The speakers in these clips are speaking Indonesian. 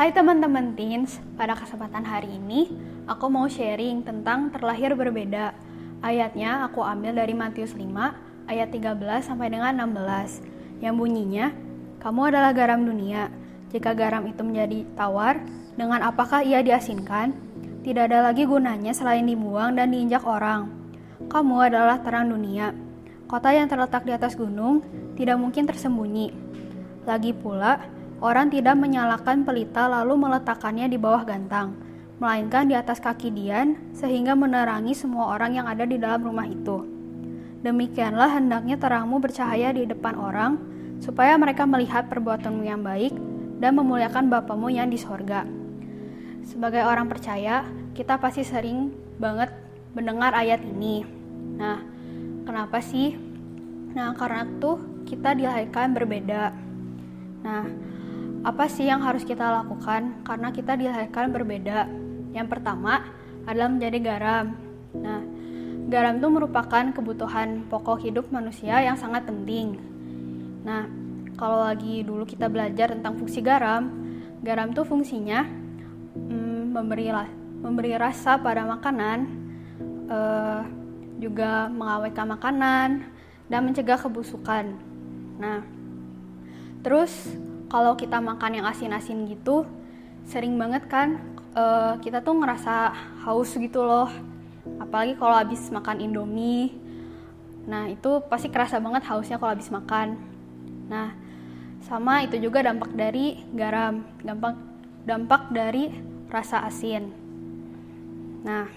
Hai teman-teman teens, pada kesempatan hari ini aku mau sharing tentang terlahir berbeda. Ayatnya aku ambil dari Matius 5 ayat 13 sampai dengan 16 yang bunyinya, "Kamu adalah garam dunia. Jika garam itu menjadi tawar, dengan apakah ia diasinkan? Tidak ada lagi gunanya selain dibuang dan diinjak orang. Kamu adalah terang dunia. Kota yang terletak di atas gunung tidak mungkin tersembunyi. Lagi pula, orang tidak menyalakan pelita lalu meletakkannya di bawah gantang, melainkan di atas kaki dian sehingga menerangi semua orang yang ada di dalam rumah itu. Demikianlah hendaknya terangmu bercahaya di depan orang, supaya mereka melihat perbuatanmu yang baik dan memuliakan Bapamu yang di sorga." Sebagai orang percaya, kita pasti sering banget mendengar ayat ini. Nah, kenapa sih? Nah, karena tuh kita dilahirkan berbeda. Nah, apa sih yang harus kita lakukan karena kita dilahirkan berbeda? Yang pertama adalah menjadi garam. Nah, garam itu merupakan kebutuhan pokok hidup manusia yang sangat penting. Nah, kalau lagi dulu kita belajar tentang fungsi garam itu fungsinya memberi rasa pada makanan, juga mengawetkan makanan dan mencegah kebusukan. Nah, terus kalau kita makan yang asin-asin gitu, sering banget kan kita tuh ngerasa haus gitu loh. Apalagi kalau habis makan Indomie. Nah, itu pasti kerasa banget hausnya kalau habis makan. Nah, sama itu juga dampak dari garam, dampak dari rasa asin. Nah,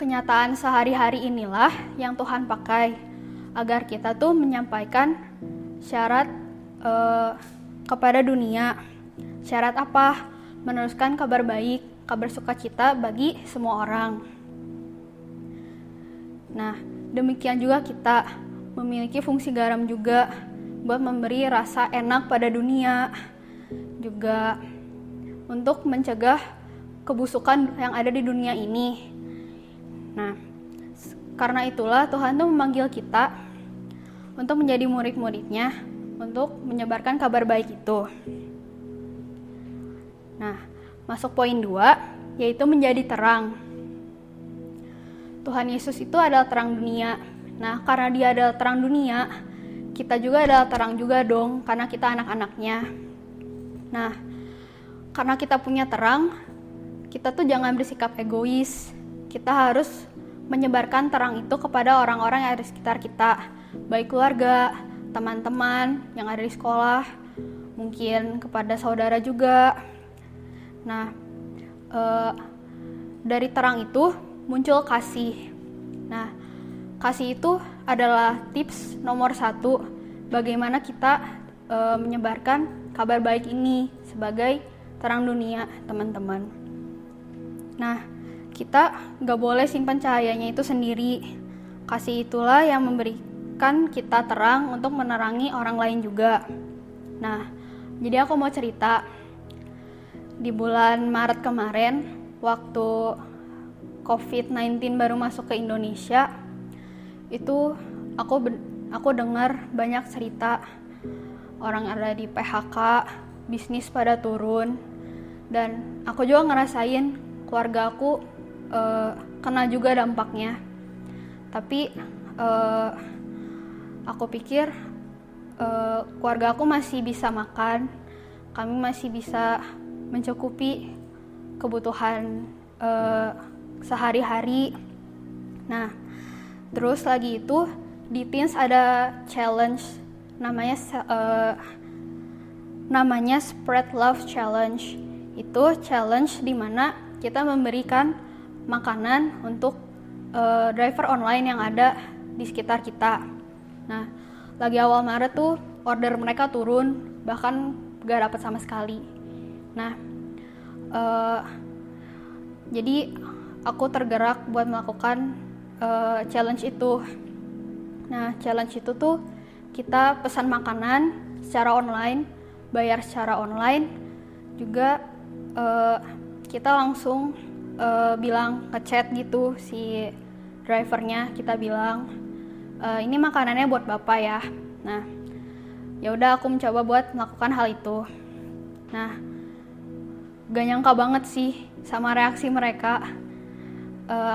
kenyataan sehari-hari inilah yang Tuhan pakai agar kita tuh menyampaikan syarat kepada dunia. Syarat apa? Meneruskan kabar baik, kabar sukacita bagi semua orang. Nah, demikian juga kita memiliki fungsi garam juga buat memberi rasa enak pada dunia, juga untuk mencegah kebusukan yang ada di dunia ini. Nah, karena itulah Tuhan tuh memanggil kita untuk menjadi murid-muridnya, untuk menyebarkan kabar baik itu. Nah, masuk poin 2, yaitu menjadi terang. Tuhan Yesus itu adalah terang dunia. Nah, karena dia adalah terang dunia, kita juga adalah terang juga dong, karena kita anak-anaknya. Nah, karena kita punya terang, kita tuh jangan bersikap egois. Kita harus menyebarkan terang itu kepada orang-orang yang ada di sekitar kita, baik keluarga, teman-teman yang ada di sekolah, mungkin kepada saudara juga. Nah, dari terang itu muncul kasih. Nah, kasih itu adalah tips nomor 1 bagaimana kita menyebarkan kabar baik ini sebagai terang dunia, teman-teman. Nah, kita gak boleh simpan cahayanya itu sendiri. Kasih itulah yang memberikan kita terang untuk menerangi orang lain juga. Nah, jadi aku mau cerita. Di bulan Maret kemarin, waktu COVID-19 baru masuk ke Indonesia, itu aku dengar banyak cerita orang ada di PHK, bisnis pada turun, dan aku juga ngerasain keluarga aku kena juga dampaknya. Tapi aku pikir keluarga aku masih bisa makan, kami masih bisa mencukupi kebutuhan sehari-hari. Nah, terus lagi itu di Teens ada challenge namanya Spread Love Challenge. Itu challenge di mana kita memberikan makanan untuk driver online yang ada di sekitar kita. Nah, lagi awal Maret tuh order mereka turun, bahkan gak dapat sama sekali. Nah, jadi aku tergerak buat melakukan challenge itu. Nah, challenge itu tuh kita pesan makanan secara online, bayar secara online, juga kita langsung bilang ngechat gitu si drivernya, kita bilang ini makanannya buat bapak ya. Nah, ya udah aku mencoba buat melakukan hal itu. Nah, gak nyangka banget sih sama reaksi mereka.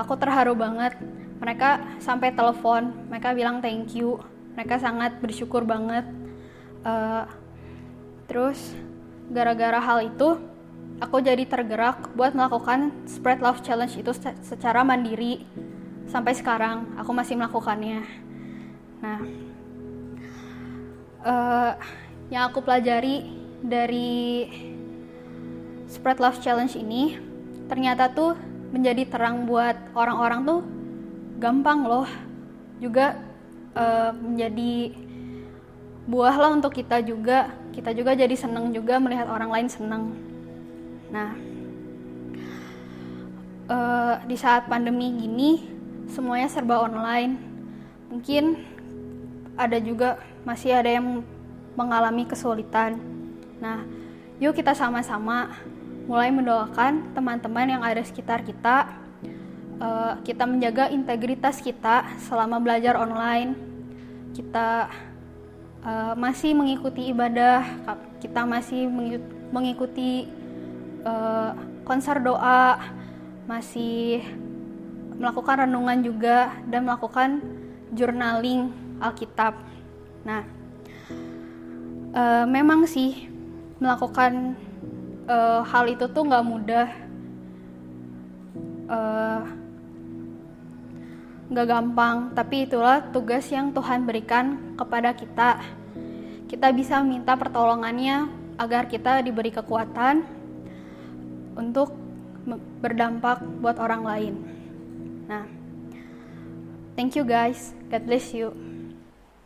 Aku terharu banget. Mereka sampai telepon, mereka bilang thank you. Mereka sangat bersyukur banget. Terus gara-gara hal itu, aku jadi tergerak buat melakukan Spread Love Challenge itu secara mandiri. Sampai sekarang aku masih melakukannya. Nah, yang aku pelajari dari Spread Love Challenge ini, ternyata tuh menjadi terang buat orang-orang tuh gampang loh. Juga menjadi buah lah untuk kita juga jadi seneng juga melihat orang lain seneng. Nah, di saat pandemi gini semuanya serba online, mungkin masih ada yang mengalami kesulitan. Nah, yuk kita sama-sama mulai mendoakan teman-teman yang ada sekitar kita. Kita menjaga integritas kita selama belajar online. Kita masih mengikuti ibadah, kita masih mengikuti konser doa, masih melakukan renungan juga, dan melakukan journaling Alkitab. Nah, memang sih melakukan hal itu tuh gak mudah, gak gampang, tapi itulah tugas yang Tuhan berikan kepada kita. Kita bisa minta pertolongannya agar kita diberi kekuatan untuk berdampak buat orang lain. Nah, thank you guys, God bless you.